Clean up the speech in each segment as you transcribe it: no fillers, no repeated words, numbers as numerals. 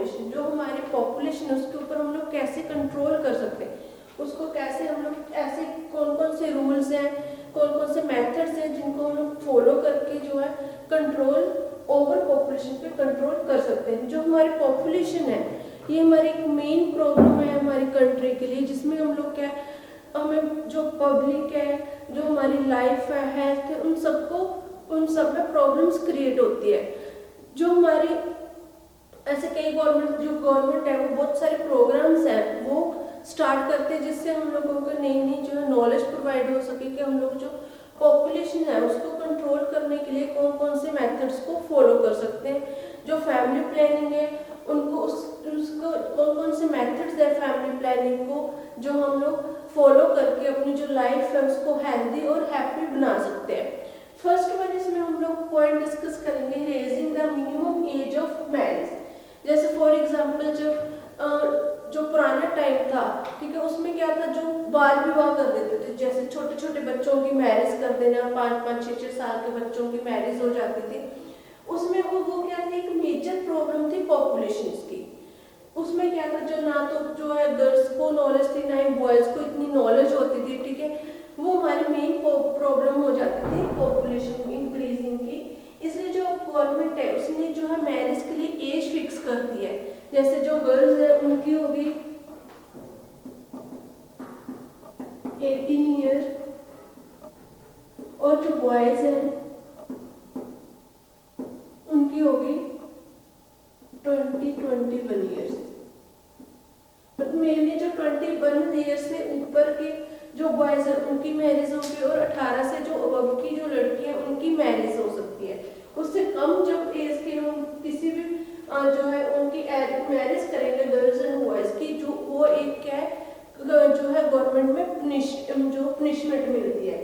Population, जो हमारी population है उसके ऊपर हम लोग कैसे कंट्रोल कर सकते हैं, उसको कैसे हम लोग ऐसे कौन कौन से रूल्स हैं, कौन कौन से मेथड्स हैं जिनको हम लोग फॉलो करके जो है कंट्रोल ओवर पॉपुलेशन पे कंट्रोल कर सकते हैं। जो हमारी पॉपुलेशन है ये हमारी एक मेन प्रॉब्लम है हमारी कंट्री के लिए, जिसमें हम लोग क्या हमें जो पब्लिक है, जो हमारी लाइफ है, हेल्थ है, उन सब में प्रॉब्लम्स क्रिएट होती है। जो हमारी ऐसे कई गवर्नमेंट है वो बहुत सारे प्रोग्राम्स हैं वो स्टार्ट करते हैं जिससे हम लोगों को नई नई जो है नॉलेज प्रोवाइड हो सके कि हम लोग जो पॉपुलेशन है उसको कंट्रोल करने के लिए कौन कौन से मेथड्स को फॉलो कर सकते हैं। जो फैमिली प्लानिंग है उनको उसको कौन कौन से मेथड्स है फैमिली प्लानिंग को जो हम लोग फॉलो करके अपनी जो लाइफ है उसको हेल्दी और हैप्पी बना सकते हैं। फर्स्ट वन इसमें हम लोग पॉइंट डिस्कस करेंगे raising the minimum age of marriage. जैसे फॉर एग्जांपल जो पुराना टाइम था, ठीक है, उसमें क्या था, जो बाल विवाह कर देते थे, जैसे छोटे छोटे बच्चों की मैरिज कर देना, 5-5, 6-6 साल के बच्चों की मैरिज हो जाती थी। उसमें वो क्या थी, एक मेजर प्रॉब्लम थी पॉपुलेशन की। उसमें क्या था, जो ना तो जो है गर्ल्स को नॉलेज थी ना ही बॉयज को इतनी नॉलेज होती थी, ठीक है, वो हमारी मेन प्रॉब्लम हो जाती थी पॉपुलेशन इंक्रीजिंग की। इसलिए जो गवर्नमेंट है उसने जो है मैरिज के लिए एज फिक्स कर दी है। जैसे जो गर्ल्स है उनकी होगी 18 ईयर और जो बॉयज है उनकी होगी 21 ईयर्स। मेनली जो 21 ईयर से ऊपर के जो बॉयज है उनकी मैरिज होगी और 18 से जो अब की जो लड़की है उनकी मैरिज हो सकती है। उससे कम जब एज के हम किसी भी जो है उनकी मैरिज करेंगे गर्ल्स एंड बॉयज की, जो वो एक क्या है जो है गवर्नमेंट में जो पनिशमेंट मिलती है।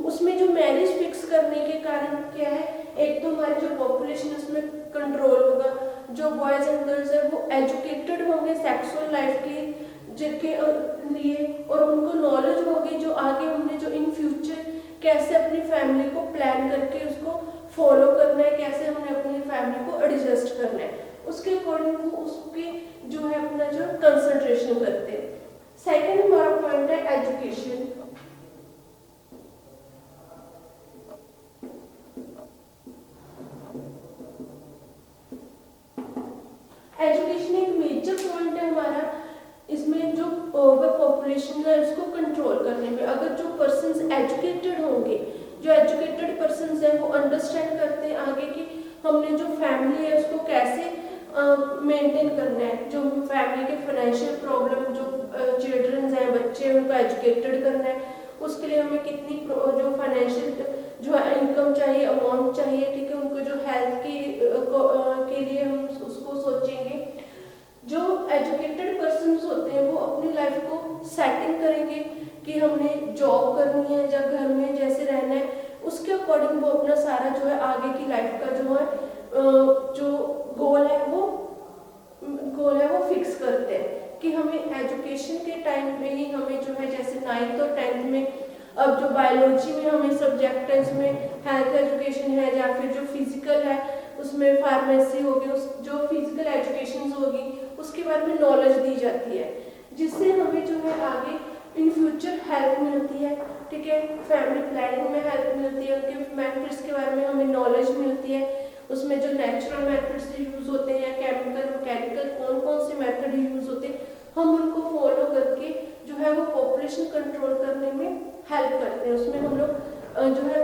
उसमें जो मैरिज फिक्स करने के कारण क्या है, एक तो हमारी जो पॉपुलेशन उसमें कंट्रोल होगा, जो बॉयज एंड गर्ल्स है वो एजुकेटेड होंगे सेक्सुअल लाइफ के लिए और उनको नॉलेज होगी जो आगे हमने जो इन फ्यूचर कैसे अपनी फैमिली को प्लान करके उसको फॉलो करना है, कैसे हमने अपनी फैमिली को एडजस्ट करना है, उसके अकॉर्डिंग वो उसके जो है अपना जो कंसंट्रेशन करते हैं। सेकेंड हमारा पॉइंट है एजुकेशन। एजुकेशन एक मेजर पॉइंट है हमारा, इसमें जो ओवर पॉपुलेशन है उसको कंट्रोल करने में। अगर जो पर्सन्स एजुकेटेड होंगे, जो एजुकेटेड पर्सन्स हैं वो अंडरस्टैंड करते हैं आगे की हमने जो फैमिली है उसको कैसे मेंटेन करना है, जो फैमिली के फाइनेंशियल प्रॉब्लम, जो चिल्ड्रंस हैं बच्चे हैं उनको एजुकेटेड करना है, उसके लिए हमें कितनी जो फाइनेंशियल जो है इनकम चाहिए, अमाउंट चाहिए, ठीक है, उनको जो हेल्थ के लिए हम उसको सोचेंगे। जो एजुकेटेड पर्सन्स होते हैं वो अपनी लाइफ को सेटिंग करेंगे कि हमने जॉब करनी है या घर में जैसे रहना है, उसके अकॉर्डिंग वो अपना सारा जो है आगे की लाइफ का जो है जो गोल है वो फिक्स करते हैं कि हमें एजुकेशन के टाइम पे ही हमें जो है जैसे 9th और 10th में अब जो बायोलॉजी में हमें सब्जेक्ट है उसमें हेल्थ एजुकेशन है या फिर जो फिजिकल है उसमें फार्मेसी होगी, उस जो फिजिकल एजुकेशन होगी उसके बारे में नॉलेज दी जाती है, जिससे हमें जो है आगे इन फ्यूचर हेल्प मिलती है, ठीक है, फैमिली प्लानिंग में हेल्प मिलती है, उनके मेथड्स के बारे में हमें नॉलेज मिलती है, उसमें जो नेचुरल मेथड्स यूज होते हैं या केमिकल मैकेनिकल कौन कौन से मेथड यूज होते हैं हम उनको फॉलो करके जो है वो पॉपुलेशन कंट्रोल करने में हेल्प करते हैं। उसमें हम लोग जो है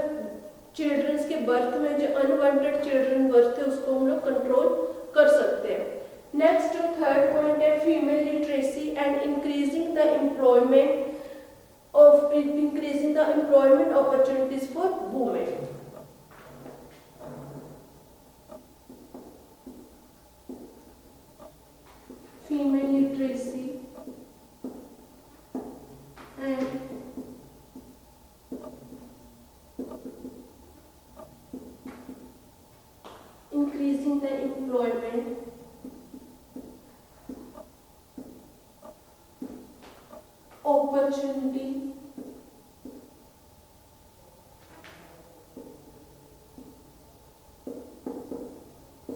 चिल्ड्रंस के बर्थ में जो अनवांटेड चिल्ड्रन बर्थ है उसको हम लोग कंट्रोल कर सकते हैं। नेक्स्ट जो थर्ड पॉइंट है female literacy and increasing the employment opportunities for women. Female literacy and increasing the employment opportunity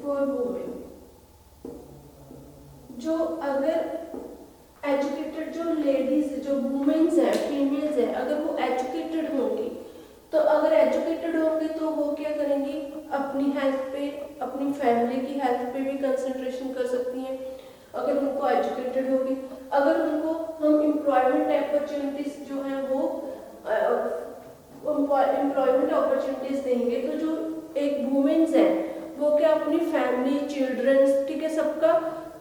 for women। जो लेडीज जो वुमेन्स हैं फीमेल्स हैं अगर वो एजुकेटेड होंगी तो अगर एजुकेटेड होंगे तो वो क्या करेंगी अपनी हेल्थ पे अपनी फैमिली की हेल्थ पे भी कंसंट्रेशन कर सकती हैं अगर उनको एजुकेटेड होगी। अगर उनको हम एम्प्लॉयमेंट अपॉर्चुनिटीज जो है वो एम्प्लॉयमेंट अपॉर्चुनिटीज देंगे तो जो एक वुमेन्स है वो क्या अपनी फैमिली चिल्ड्रंस ठीक है सबका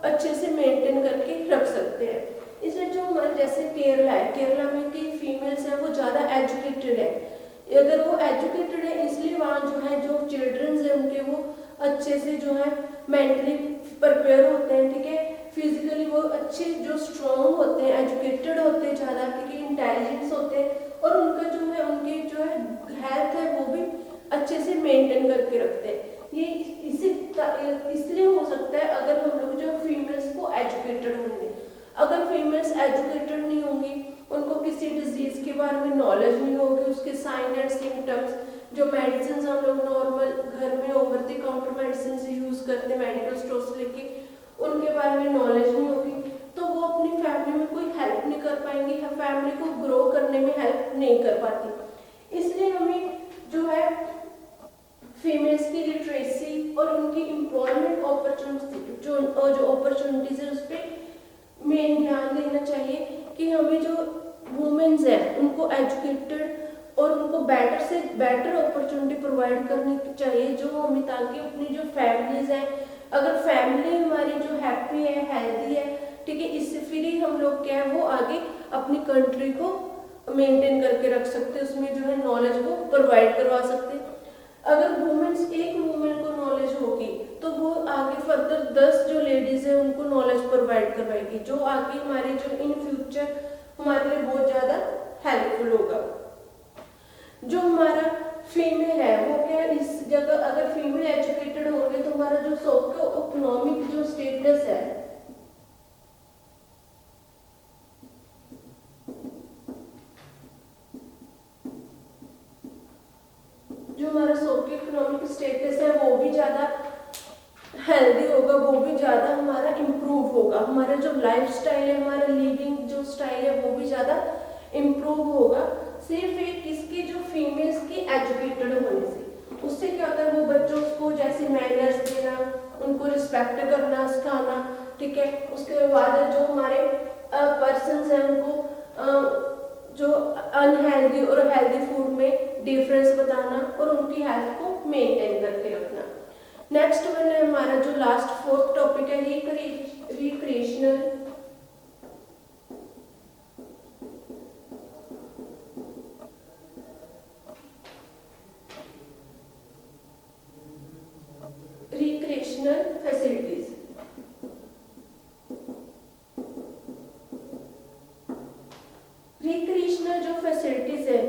अच्छे से मेंटेन करके रख सकते हैं। इसमें जो हमारे जैसे केरला है केरला में की फीमेल्स है वो ज़्यादा एजुकेटेड है अगर वो एजुकेटेड है इसलिए वहाँ जो है जो चिल्ड्रंस है उनके वो अच्छे से जो है मेंटली प्रिपेयर होते हैं ठीक है फिजिकली वो अच्छे जो स्ट्रॉन्ग होते हैं एजुकेटेड होते हैं ज़्यादा ठीक है इंटेलिजेंस होते हैं और उनका जो है उनकी जो है हेल्थ है वो भी अच्छे से मेंटेन करके रखते हैं। ये इसलिए हो सकता है अगर हम लोग जो फीमेल्स को एजुकेटेड होंगे। अगर फीमेल्स एजुकेटेड नहीं होंगी उनको किसी डिजीज के बारे में नॉलेज नहीं होगी उसके साइन एंड सिम्टम्स जो मेडिसिन हम लोग नॉर्मल घर में ओवर द काउंटर मेडिसिन से यूज करते हैं मेडिकल स्टोर से लेके उनके बारे में नॉलेज नहीं होगी तो वो अपनी फैमिली में कोई हेल्प नहीं कर पाएंगी फैमिली को ग्रो करने में हेल्प नहीं कर पाती। इसलिए हमें जो है फीमेल्स की लिटरेसी और उनकी एम्प्लॉयमेंट अपॉर्चुनिटी जो अपॉर्चुनिटीज है उस पर मेन ध्यान देना चाहिए कि हमें जो वुमेन्स है उनको एजुकेटेड और उनको बेटर से बेटर अपॉर्चुनिटी प्रोवाइड करनी चाहिए जो हमें ताकि अपनी जो फैमिलीज हैं अगर फैमिली हमारी जो हैप्पी है हेल्दी है ठीक है इससे फिर ही हम लोग क्या है वो आगे अपनी कंट्री को मेंटेन करके रख सकते उसमें जो है नॉलेज को प्रोवाइड करवा सकते। अगर वुमेन्स एक वुमेन को नॉलेज होगी तो वो आगे फर्दर 10 जो लेडीज है उनको नॉलेज प्रोवाइड करवाएगी जो आगे हमारे जो इन फ्यूचर हमारे लिए बहुत ज़्यादा हेल्पफुल होगा। जो हमारा फीमेल है वो क्या इस जगह अगर फीमेल एजुकेटेड होंगे तो हमारा जो सोशियो इकोनॉमिक जो स्टेटस है जो हमारा सोशियो इकोनॉमिक स्टेटस है वो भी ज़्यादा हेल्दी होगा वो भी ज़्यादा हमारा इम्प्रूव होगा हमारा जो लाइफ स्टाइल है हमारा लिविंग जो स्टाइल है वो भी ज़्यादा इम्प्रूव होगा सिर्फ एक किसकी जो फीमेल्स की एजुकेटेड होने से। उससे क्या होता है वो बच्चों को जैसे मैनर्स देना उनको रिस्पेक्ट करना सिखाना ठीक है उसके बाद जो हमारे पर्सन्स हैं उनको जो अनहेल्दी और हेल्दी फूड में डिफरेंस बताना और उनकी हेल्थ को मेंटेन करके रखना। नेक्स्ट वन है हमारा जो लास्ट फोर्थ टॉपिक है रिक्रिएशनल फैसिलिटीज। रिक्रिएशनल जो फैसिलिटीज है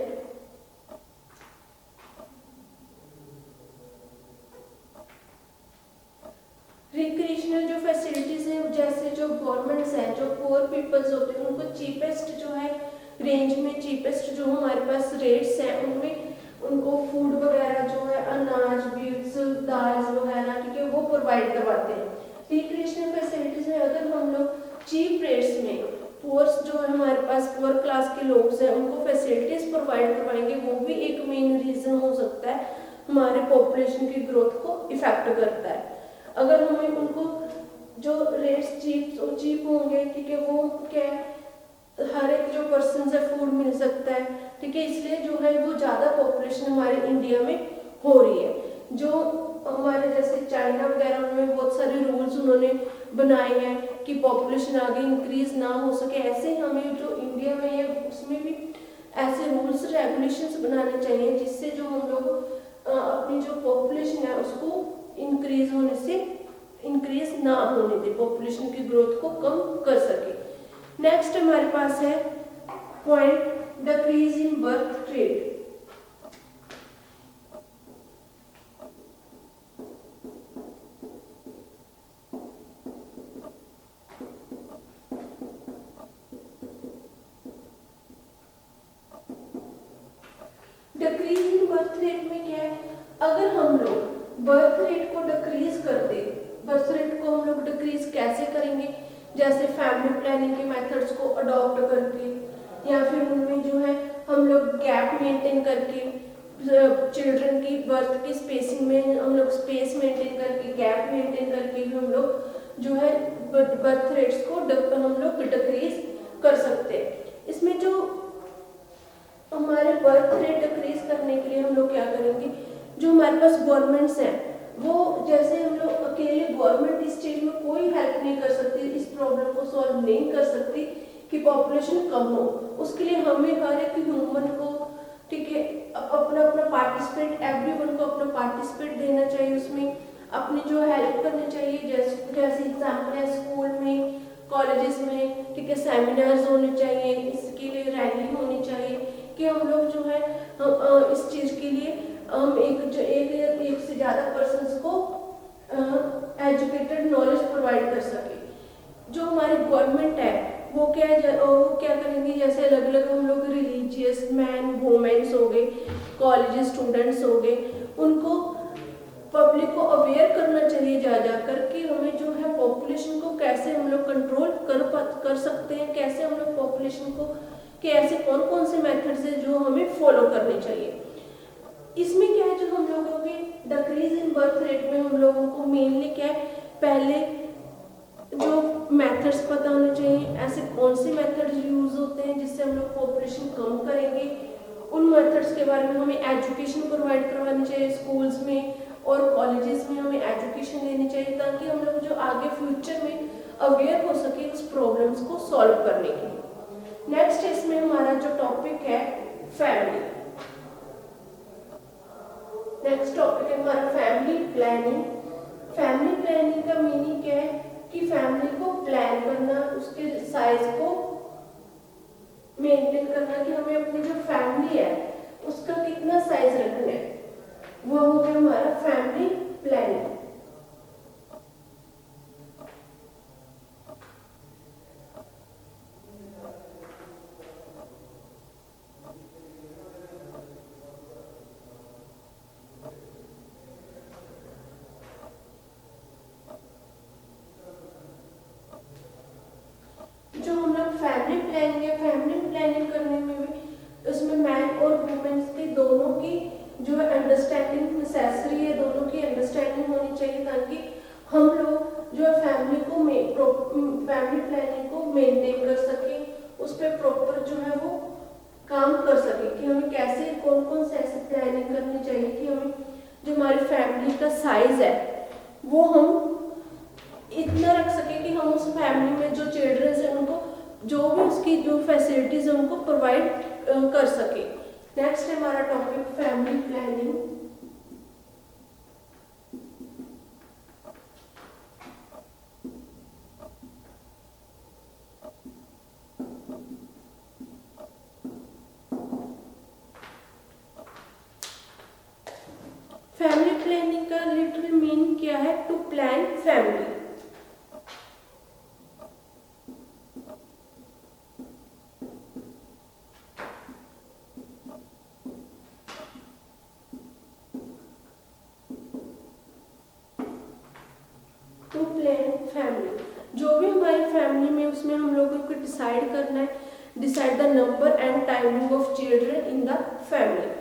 रिक्रिएशनल जो फैसिलिटीज है जैसे जो गवर्नमेंट्स हैं जो पुअर पीपल्स होते हैं उनको चीपेस्ट जो है रेंज में चीपेस्ट जो हमारे पास रेट्स हैं उनमें उनको फूड वगैरह जो है अनाज बीट्स दाल वगैरह ठीक है वो प्रोवाइड करवाते हैं। रिक्रिएशनल फैसिलिटीज में अगर हम लोग चीप रेट्स में पुअर्स जो है हमारे पास पुअर क्लास के लोग हैं उनको फैसिलिटीज प्रोवाइड करवाएंगे वो भी एक मेन रीजन हो सकता है हमारे पॉपुलेशन की ग्रोथ को इफेक्ट करता है। अगर हमें उनको जो रेट्स चीप होंगे ठीक है वो क्या हर एक जो पर्सन से फूड मिल सकता है ठीक है इसलिए जो है वो ज़्यादा पॉपुलेशन हमारे इंडिया में हो रही है। जो हमारे जैसे चाइना वगैरह में बहुत सारे रूल्स उन्होंने बनाए हैं कि पॉपुलेशन आगे इंक्रीज ना हो सके ऐसे हमें जो इंडिया में है उसमें भी ऐसे रूल्स रेगुलेशंस बनाने चाहिए जिससे जो हम लोग अपनी जो पॉपुलेशन है उसको इंक्रीज होने से इंक्रीज ना होने दे पॉपुलेशन की ग्रोथ को कम कर सके। नेक्स्ट हमारे पास है point decrease in birth rate. Decrease in birth rate में क्या है अगर हम लोग बर्थ रेट को डिक्रीज कर दे बर्थ रेट को हम लोग डिक्रीज कैसे करेंगे जैसे फैमिली प्लानिंग के मेथड्स को अडॉप्ट करके, या फिर उनमें जो है हम लोग गैप मेंटेन करके, चिल्ड्रन की बर्थ की स्पेसिंग में हम लोग स्पेस मेंटेन करके, गैप मेंटेन करके भी हम लोग जो है बर्थ रेट्स को हम लोग डिक्रीज कर सकते हैं। इसमें जो हमारे बर्थ रेट डिक्रीज करने के लिए हम लोग क्या करेंगे, जो हमारे पास गवर्नमेंट्स हैं वो, जैसे हम लोग अकेले गवर्नमेंट इस चीज में कोई हेल्प नहीं कर सकती, इस प्रॉब्लम को सॉल्व नहीं कर सकती कि पॉपुलेशन कम हो। उसके लिए हमें हर एक ह्यूमन को, ठीक है, अपना अपना पार्टिसिपेट, एवरीवन को अपना पार्टिसिपेट देना चाहिए, उसमें अपनी जो हेल्प करनी चाहिए। जैसे एग्जाम्पल है स्कूल में, कॉलेजेस में, ठीक है, सेमिनार्स होने चाहिए, इसके लिए रैली होनी चाहिए कि हम लोग जो है इस चीज के लिए हम एक से ज़्यादा पर्सन्स को एजुकेटेड नॉलेज प्रोवाइड कर सके। जो हमारी गवर्नमेंट है वो क्या करेंगे, जैसे अलग अलग हम लोग रिलीजियस मैन वुमेन्स हो गए, कॉलेज स्टूडेंट्स हो गए, उनको पब्लिक को अवेयर करना चाहिए जा कर कि हमें जो है पॉपुलेशन को कैसे हम लोग कंट्रोल कर सकते हैं, कैसे हम लोग पॉपुलेशन को कि ऐसे कौन कौन से मेथड्स हैं जो हमें फॉलो करने चाहिए। इसमें क्या है, जो हम लोगों के डिक्रीज इन बर्थ रेट में हम लोगों को मेनली क्या है, पहले जो मेथड्स पता होने चाहिए, ऐसे कौन से मेथड्स यूज होते हैं जिससे हम लोग पॉपुलेशन कम करेंगे, उन मेथड्स के बारे में हमें एजुकेशन प्रोवाइड करवानी चाहिए। स्कूल्स में और कॉलेजेस में हमें एजुकेशन देनी चाहिए ताकि हम लोग जो आगे फ्यूचर में अवेयर हो सके उस प्रॉब्लम्स को सॉल्व करने के लिए। नेक्स्ट इसमें हमारा जो टॉपिक है फैमिली। नेक्स्ट टॉपिक है हमारा फैमिली प्लानिंग। फैमिली प्लानिंग का मीनिंग क्या है कि फैमिली को प्लान करना, उसके साइज को मेंटेन करना कि हमें अपनी जो फैमिली है उसका कितना साइज रखना है, वो हो गया हमारा फैमिली प्लानिंग। फैमिली प्लानिंग है, फैमिली प्लानिंग करने में भी उसमें मैन और वुमेन्स के दोनों की जो है अंडरस्टैंडिंग नेसेसरी है, दोनों की अंडरस्टैंडिंग होनी चाहिए ताकि हम लोग जो है फैमिली प्लानिंग को मेंटेन कर सके, उस पर प्रॉपर जो है वो काम कर सके कि हमें कैसे कौन कौन से ऐसे प्लानिंग करनी चाहिए कि हमें जो हमारी फैमिली का साइज है वो हम इतना रख सके कि हम उस फैमिली में जो चिल्ड्रंस हैं उनको जो भी उसकी जो फैसिलिटीज है उनको प्रोवाइड कर सके। नेक्स्ट है हमारा topic family planning. Family planning का लिटरल मीनिंग क्या है, to plan family. To plan family, जो भी हमारी फैमिली में उसमें हम लोगों को डिसाइड करना है, decide the number and timing of children in the family.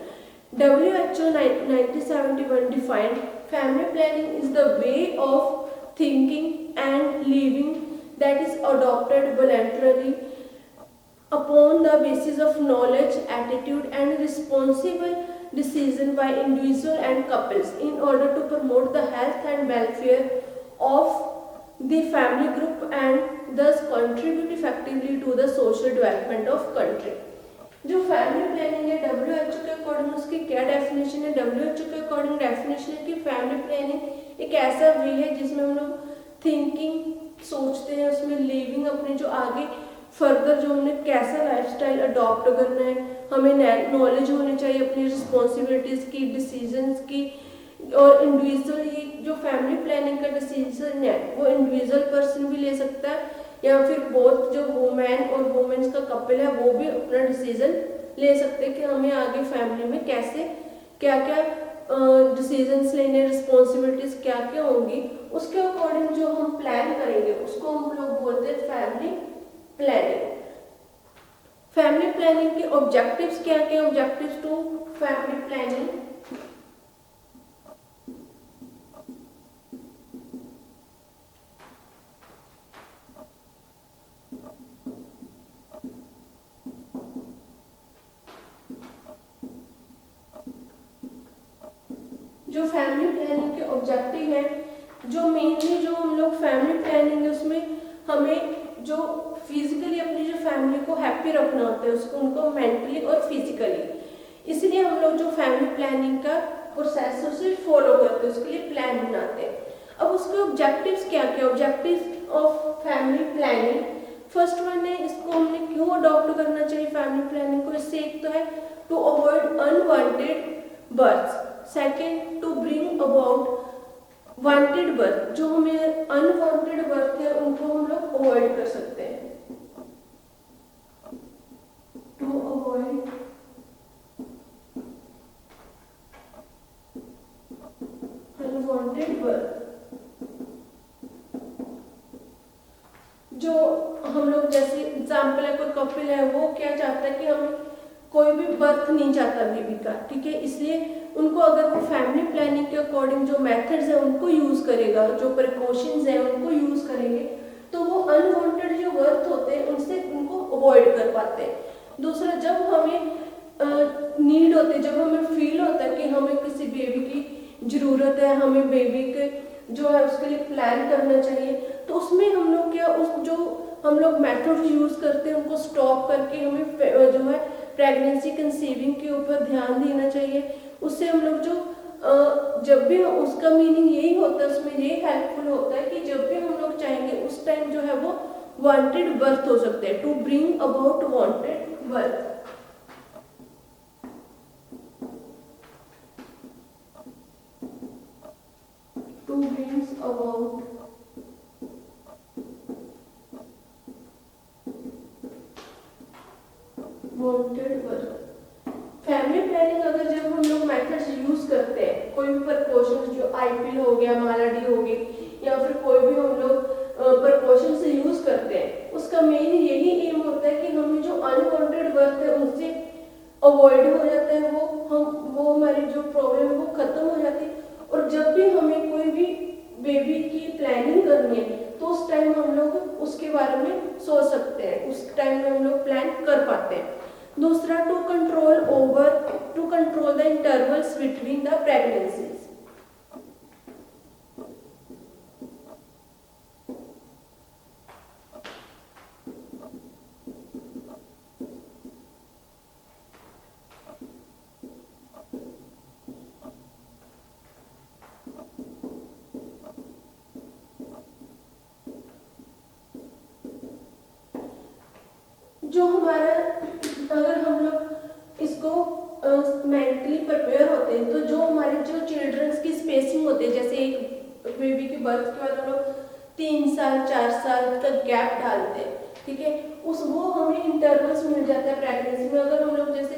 WHO 1971 defined family planning is the way of thinking and living that is adopted voluntarily upon the basis of knowledge, attitude and responsible decision by individual and couples in order to promote the health and welfare of the family group and thus contribute effectively to the social development of country। जो family planning है WHO के according उसकी क्या definition है, WHO के according definition है कि family planning एक ऐसा वे है जिसमें हम लोग थिंकिंग सोचते हैं, उसमें लिविंग अपने जो आगे फर्दर जो हमने कैसा लाइफस्टाइल अडॉप्ट करना है, हमें नॉलेज होनी चाहिए अपनी रिस्पॉन्सिबिलिटीज की, डिसीजंस की, और इंडिविजुअली जो फैमिली प्लानिंग का डिसीजन है वो इंडिविजुअल पर्सन भी ले सकता है या फिर बोथ जो वुमेन और वुमेन्स का कपल है वो भी अपना डिसीजन ले सकते हैं कि हमें आगे फैमिली में कैसे क्या क्या डिसीजंस लेने, रिस्पॉन्सिबिलिटीज क्या क्या होंगी, उसके अकॉर्डिंग जो हम प्लान करेंगे उसको हम लोग बोलते हैं फैमिली प्लानिंग। फैमिली प्लानिंग के ऑब्जेक्टिव्स क्या क्या, ऑब्जेक्टिव्स टू फैमिली प्लानिंग। जो फैमिली प्लानिंग के ऑब्जेक्टिव है, जो मेनली जो हम लोग फैमिली प्लानिंग है उसमें हमें जो फिजिकली अपनी जो फैमिली को हैप्पी रखना होता है, उसको उनको मेंटली और फिजिकली, इसलिए हम लोग जो फैमिली प्लानिंग का प्रोसेस है उसे फॉलो करते हैं, उसके लिए प्लान बनाते हैं। अब उसके ऑब्जेक्टिव्स क्या क्या, objectives of family planning. First one है, इसको हमने क्यों अडॉप्ट करना चाहिए फैमिली प्लानिंग को, इससे एक तो है to avoid unwanted births, second to bring about wanted birth, जो हमें अनवांटेड बर्थ है उनको हम लोग अवॉइड कर सकते हैं, टू अवॉइड अनवांटेड बर्थ। जो हम लोग जैसे एग्जाम्पल है, कोई कपिल है वो क्या चाहता है कि हमें कोई भी बर्थ नहीं चाहता बेबी का, ठीक है, इसलिए उनको अगर वो फैमिली प्लानिंग के अकॉर्डिंग जो मेथड्स है उनको यूज करेगा, जो प्रिकॉशंस है उनको यूज करेंगे, तो वो अनवांटेड जो बर्थ होते हैं उनसे उनको अवॉइड कर पाते हैं। दूसरा, जब हमें नीड होती है, जब हमें फील होता है कि हमें किसी बेबी की जरूरत है, हमें बेबी के जो है उसके लिए प्लान करना चाहिए, तो उसमें हम लोग क्या, उस जो हम लोग मेथड यूज करते हैं उनको स्टॉप करके हमें जो है प्रेगनेंसी कंसीविंग के ऊपर ध्यान देना चाहिए। उससे हम लोग जो जब भी उसका मीनिंग यही होता है, उसमें ये हेल्पफुल होता है कि जब भी हम लोग चाहेंगे उस टाइम जो है वो वांटेड बर्थ हो सकते हैं, to bring about wanted birth. To brings about wanted birth. Family planning अगर जब हम लोग मेथड्स यूज करते हैं, कोई भी प्रिकॉशंस जो आईपीएल हो गया, मालाडी हो गई, या फिर कोई भी हम लोग प्रिकॉशंस यूज करते हैं, उसका मेन यही एम होता है कि हमें जो अनवांटेड बर्थ है उनसे अवॉइड हो जाता है, वो हमारी जो प्रॉब्लम है वो खत्म हो जाती है। और जब भी हमें कोई भी बेबी की प्लानिंग करनी है तो उस टाइम हम लोग उसके बारे में सोच सकते हैं, उस टाइम में हम लोग प्लान कर पाते हैं। दूसरा, to control the intervals between the pregnancies. जो हमारा, अगर हम लोग इसको मेंटली प्रिपेयर होते हैं तो जो हमारे जो चिल्ड्रंस की स्पेसिंग होती है, जैसे एक बेबी के बर्थ के बाद हम लोग 3 साल 4 साल का गैप डालते हैं, ठीक है, वो हमें इंटरवल्स मिल जाता है प्रेगनेंसी में। अगर हम लोग जैसे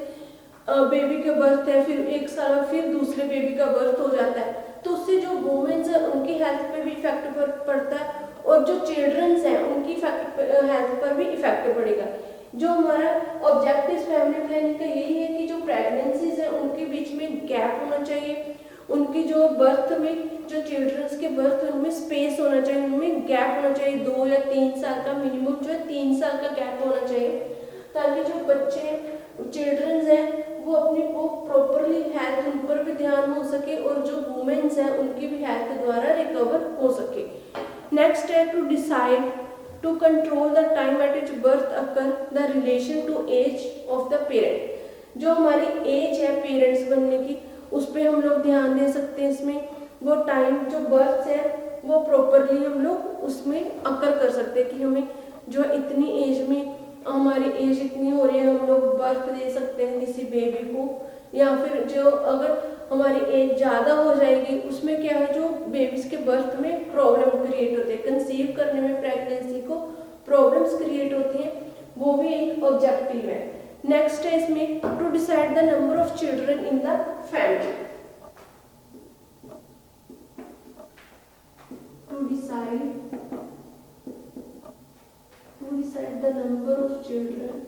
बेबी का बर्थ है, फिर 1 साल बाद फिर दूसरे बेबी का बर्थ हो जाता है, तो उससे जो वुमेन्स है उनकी हेल्थ पे भी इफेक्ट पड़ता है, और जो चिल्ड्रंस हैं उनकी हेल्थ पर भी इफेक्ट पड़ेगा। जो हमारा ऑब्जेक्टिव फैमिली प्लानिंग का यही है कि जो प्रेगनेंसीज है उनके बीच में गैप होना चाहिए, उनकी जो बर्थ में जो चिल्ड्रंस के बर्थ है उनमें स्पेस होना चाहिए, उनमें गैप होना चाहिए, 2 या 3 साल का, मिनिमम जो है 3 साल का गैप होना चाहिए, ताकि जो बच्चे चिल्ड्रंस हैं वो अपनी वो प्रॉपरली हेल्थ, उन पर भी ध्यान हो सके, और जो वुमेन्स हैं उनकी भी हेल्थ द्वारा रिकवर हो सके। नेक्स्ट है to decide to control the time at which birth occur, the relation to age of the parent। जो हमारी एज है पेरेंट्स बनने की, उस पर हम लोग ध्यान दे सकते हैं। इसमें वो टाइम जो बर्थ है वो प्रॉपरली हम लोग उसमें अकर कर सकते हैं कि हमें जो इतनी एज में, हमारी एज इतनी हो रही है, हम लोग बर्थ दे सकते हैं किसी बेबी को, या फिर जो अगर हमारी एज ज़्यादा हो जाएगी उसमें क्या है, जो बेबीज के बर्थ में प्रॉब्लम क्रिएट होते हैं, कंसीव करने में प्रेगनेंसी को प्रॉब्लम्स क्रिएट होती हैं, वो भी एक ऑब्जेक्टिव है। नेक्स्ट है इसमें to decide the number of children in the family. decide the number of children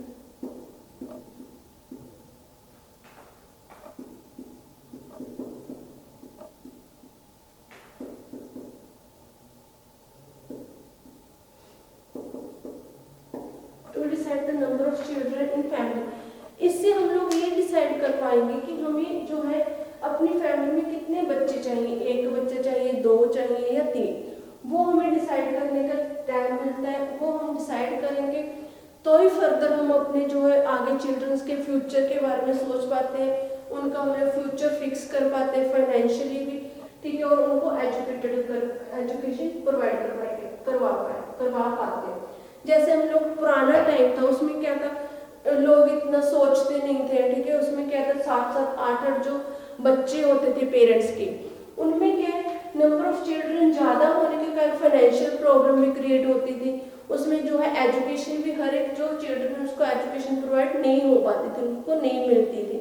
in family. इससे हम लोग ये डिसाइड कर पाएंगे कि हमें जो है अपनी फैमिली में कितने बच्चे चाहिए, एक बच्चा चाहिए, दो चाहिए या तीन। वो हमें डिसाइड करने का टाइम मिलता है, वो हम डिसाइड करेंगे तो ही फर्दर हम अपने जो है आगे चिल्ड्रंस के फ्यूचर के बारे में सोच पाते हैं, उनका हम फ्यूचर फिक्स कर पाते हैं फाइनेंशियली भी, ठीक है, और उनको एजुकेशन प्रोवाइड करवा पाते हैं। जैसे हम लोग पुराना टाइम था उसमें क्या था, लोग इतना सोचते नहीं थे, ठीक है, उसमें क्या था 7-7 8-8 जो बच्चे होते थे पेरेंट्स के, उनमें क्या है नंबर ऑफ चिल्ड्रन ज़्यादा होने के कारण फाइनेंशियल प्रॉब्लम भी क्रिएट होती थी। उसमें जो है एजुकेशन भी हर एक जो चिल्ड्रन उसको एजुकेशन प्रोवाइड नहीं हो पाती थी, उनको नहीं मिलती थी।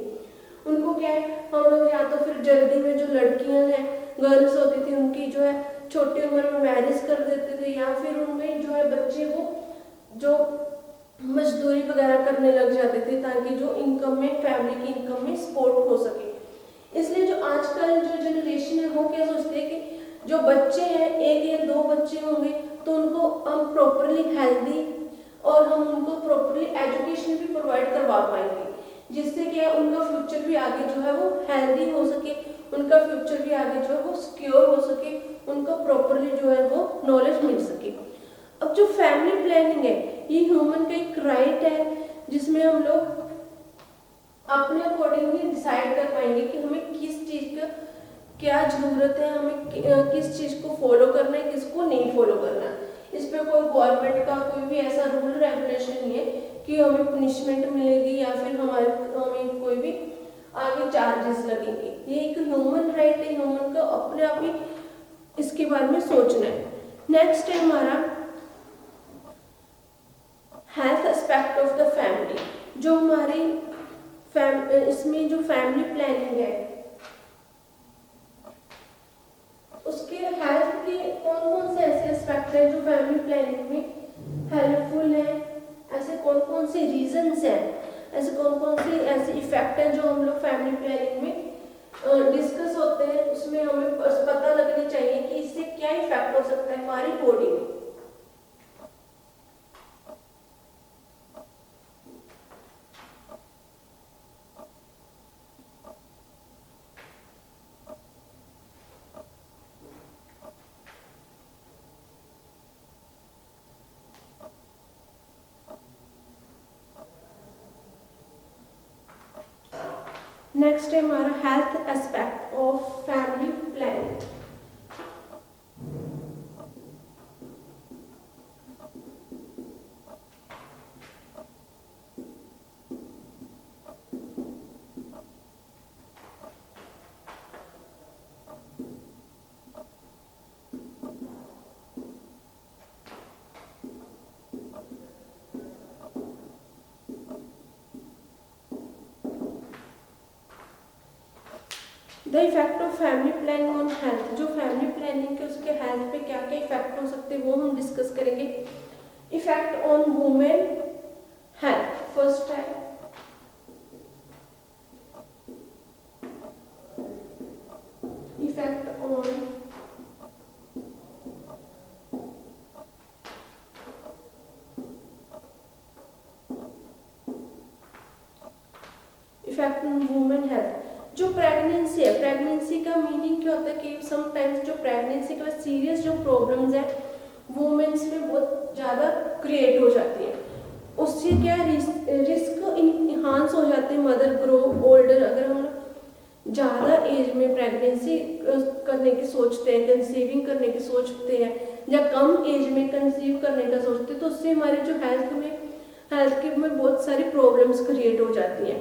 उनको क्या है हम लोग या तो फिर जल्दी में जो लड़कियां हैं गर्ल्स होती थी उनकी जो है छोटी उम्र में मैरिज कर देते थे, या फिर उनमें जो है बच्चे वो जो मजदूरी वगैरह करने लग जाते थे ताकि जो इनकम में फैमिली की इनकम में सपोर्ट हो सके। इसलिए जो आजकल जो जनरेशन है वो क्या सोचते हैं कि जो बच्चे हैं एक या दो बच्चे होंगे तो उनको हम प्रॉपरली हेल्दी और हम उनको प्रॉपरली एजुकेशन भी प्रोवाइड करवा पाएंगे, जिससे क्या उनका फ्यूचर भी आगे जो है वो हेल्दी हो सके, उनका फ्यूचर भी आगे जो है वो सिक्योर हो सके, उनको प्रॉपरली जो है वो नॉलेज मिल सके। अब जो फैमिली प्लानिंग है ये ह्यूमन का एक राइट है, जिसमें हम लोग अपने अकॉर्डिंगली डिसाइड कर पाएंगे कि हमें किस चीज़ का क्या जरूरत है, हमें किस चीज़ को फॉलो करना है, किसको नहीं फॉलो करना। इस पर कोई गवर्नमेंट का कोई भी ऐसा रूल रेगुलेशन नहीं है कि हमें पनिशमेंट मिलेगी या फिर हमें कोई भी आगे चार्जेस लगेंगे। ये एक ह्यूमन राइट है, ह्यूमन का अपने आप ही इसके बारे में सोचना है। नेक्स्ट है हमारा health aspect of the family. जो हमारी इसमें जो फैमिली प्लानिंग है उसके हेल्थ के कौन कौन से ऐसे एस्पेक्ट है जो फैमिली प्लानिंग में हेल्पफुल है, ऐसे कौन कौन से रीजंस हैं, ऐसे कौन कौन से ऐसे इफेक्ट हैं जो हम लोग फैमिली प्लानिंग में डिस्कस होते हैं, उसमें हमें पता लगनी चाहिए कि इससे क्या इफेक्ट हो सकता है हमारी बॉडी में। नेक्स्ट है हमारा health aspect of family planning. The effect of family planning on health. जो फैमिली प्लानिंग के उसके हेल्थ पे क्या क्या इफेक्ट हो सकते हैं वो हम डिस्कस करेंगे। Effect on women health first है इफेक्ट ऑन वुमेन हेल्थ। जो प्रेगनेंसी है, प्रेगनेंसी का मीनिंग क्या होता है कि समटाइम्स जो प्रेगनेंसी के बाद सीरियस जो प्रॉब्लम्स है वुमेन्स में बहुत ज़्यादा क्रिएट हो जाती है। उससे क्या रिस्क इन्हांस हो जाते हैं, मदर ग्रो ओल्डर। अगर हम ज़्यादा एज में प्रेगनेंसी करने की सोचते हैं, कंसीविंग करने की सोचते हैं, या कम एज में कंसीव करने का सोचते हैं, तो उससे हमारे जो हेल्थ के में बहुत सारी प्रॉब्लम्स क्रिएट हो जाती हैं।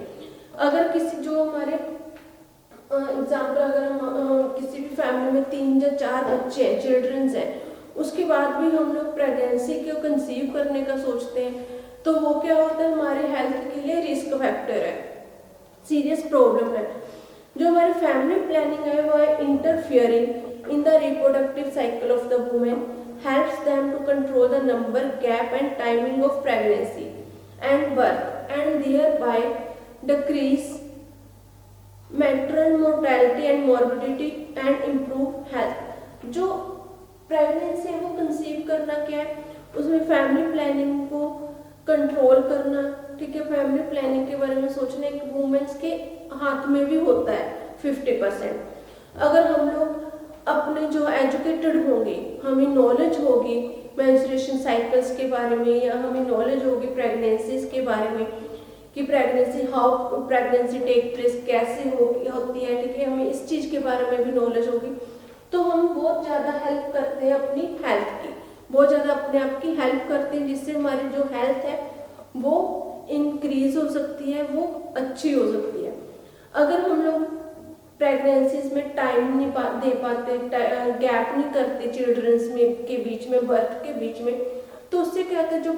अगर किसी जो हमारे एग्जाम्पल अगर हम किसी भी फैमिली में 3 या 4 बच्चे हैं, चिल्ड्रंस हैं, उसके बाद भी हम लोग प्रेगनेंसी को कंसीव करने का सोचते हैं, तो वो क्या होता है हमारे हेल्थ के लिए रिस्क फैक्टर है, सीरियस प्रॉब्लम है। जो हमारी फैमिली प्लानिंग है वो है interfering in the reproductive cycle of the women. helps them to control the number, gap and timing of pregnancy and birth and thereby decrease maternal mortality and morbidity and improve health। जो pregnancy है वो conceive करना क्या है, उसमें family planning को control करना, ठीक है, फैमिली प्लानिंग के बारे में सोचना एक वुमेन्स के हाथ में भी होता है 50%। अगर हम लोग अपने जो एजुकेटेड होंगे, हमें नॉलेज होगी मेंस्ट्रुएशन साइकिल्स के बारे में, या हमें नॉलेज होगी प्रेगनेंसीज के बारे में कि pregnancy how pregnancy take place कैसे होती है, ठीक है, हमें इस चीज़ के बारे में भी नॉलेज होगी, तो हम बहुत ज़्यादा हेल्प करते हैं अपनी हेल्थ की, बहुत ज़्यादा अपने आप की हेल्प करते हैं, जिससे हमारी जो हेल्थ है वो इंक्रीज हो सकती है, वो अच्छी हो सकती है। अगर हम लोग प्रेगनेंसीज में टाइम नहीं दे पाते, गैप नहीं करते चिल्ड्रंस में के बीच में, बर्थ के बीच में, तो उससे क्या होता है, जो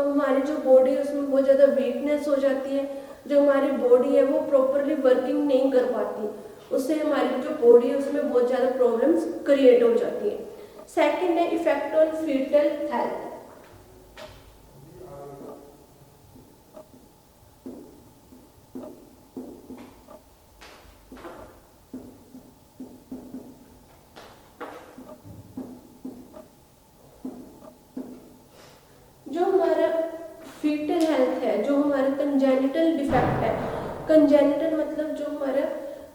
हमारी जो बॉडी है उसमें बहुत ज़्यादा वीकनेस हो जाती है, जो हमारी बॉडी है वो प्रॉपरली वर्किंग नहीं कर पाती, उससे हमारी जो बॉडी है उसमें बहुत ज़्यादा प्रॉब्लम्स क्रिएट हो जाती है। सेकेंड है इफेक्ट ऑन फीटल हेल्थ। जो हमारा फीटल हेल्थ है, जो हमारा कंजेनिटल डिफेक्ट है, कंजेनिटल मतलब जो हमारा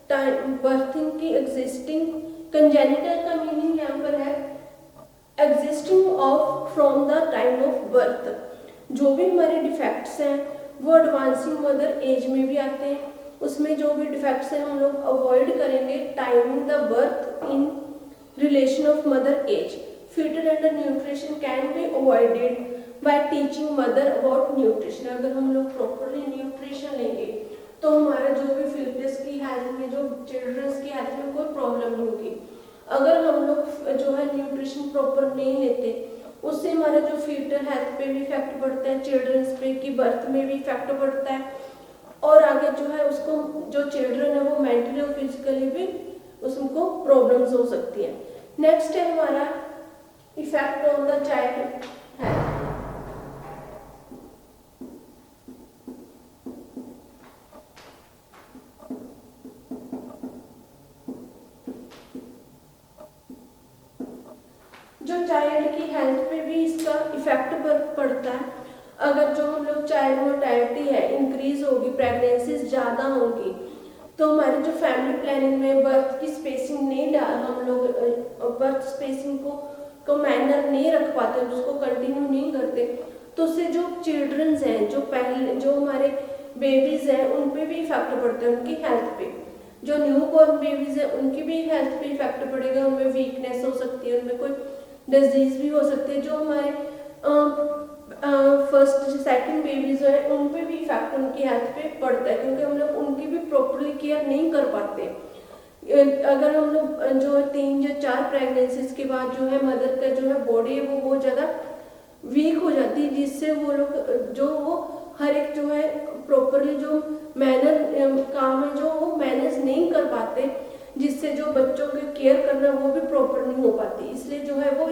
टाइम बर्थिंग की एग्जिस्टिंग, कंजेनिटल का मीनिंग यहाँ पर है existing of from the time of birth. जो भी हमारे डिफेक्ट्स हैं वो एडवांसिंग मदर एज में भी आते हैं, उसमें जो भी डिफेक्ट्स हैं हम लोग अवॉइड करेंगे timing the birth in relation of mother age. Foetal under nutrition can be avoided by teaching mother about nutrition. अगर हम लोग प्रॉपरली न्यूट्रिशन लेंगे तो हमारा जो भी फीटस की हेल्थ में, जो चिल्ड्रंस की हेल्थ में कोई प्रॉब्लम नहीं होगी। अगर हम लोग जो है न्यूट्रिशन प्रॉपर नहीं लेते, उससे हमारा जो फीटल हेल्थ पे भी इफेक्ट पड़ता है, चिल्ड्रंस पे की बर्थ में भी इफेक्ट पड़ता है, और आगे जो है उसको जो चिल्ड्रन है वो मेंटली और फिजिकली भी उसको प्रॉब्लम्स हो सकती है। नेक्स्ट है हमारा effect on the child health. जो चाइल्ड की हेल्थ पे भी इसका इफेक्ट पड़ता है। अगर जो हम लोग चाइल्ड मोर्टेलिटी है इंक्रीज होगी, प्रेगनेंसीज ज़्यादा होंगी, तो हमारी जो फैमिली प्लानिंग में बर्थ की स्पेसिंग नहीं हम लोग बर्थ स्पेसिंग को मैनर नहीं रख पाते, उसको कंटिन्यू नहीं करते, तो उससे जो चिल्ड्रंस हैं, जो पहले जो हमारे बेबीज हैं, उन पे भी इफेक्ट पड़ता है, उनकी हेल्थ पे। जो न्यू बॉर्न बेबीज है उनकी भी हेल्थ पे इफेक्ट पड़ेगा, उनमें वीकनेस हो सकती है, उनमें कोई डिजीज भी हो सकती है। जो हमारे फर्स्ट सेकंड बेबीज है उन पे भी इफेक्ट उनकी हेल्थ पे पड़ता है, क्योंकि हम लोग उनकी भी प्रॉपरली केयर नहीं कर पाते। अगर हम लोग जो 3 या 4 प्रेगनेंसीज के बाद जो है मदर का जो है बॉडी है वो बहुत ज़्यादा वीक हो जाती है, जिससे वो लोग जो वो हर एक जो है प्रॉपरली जो मैनर काम है जो वो मैनेज नहीं कर पाते, जिससे जो बच्चों की केयर करना वो भी प्रॉपर नहीं हो पाती, इसलिए जो है वो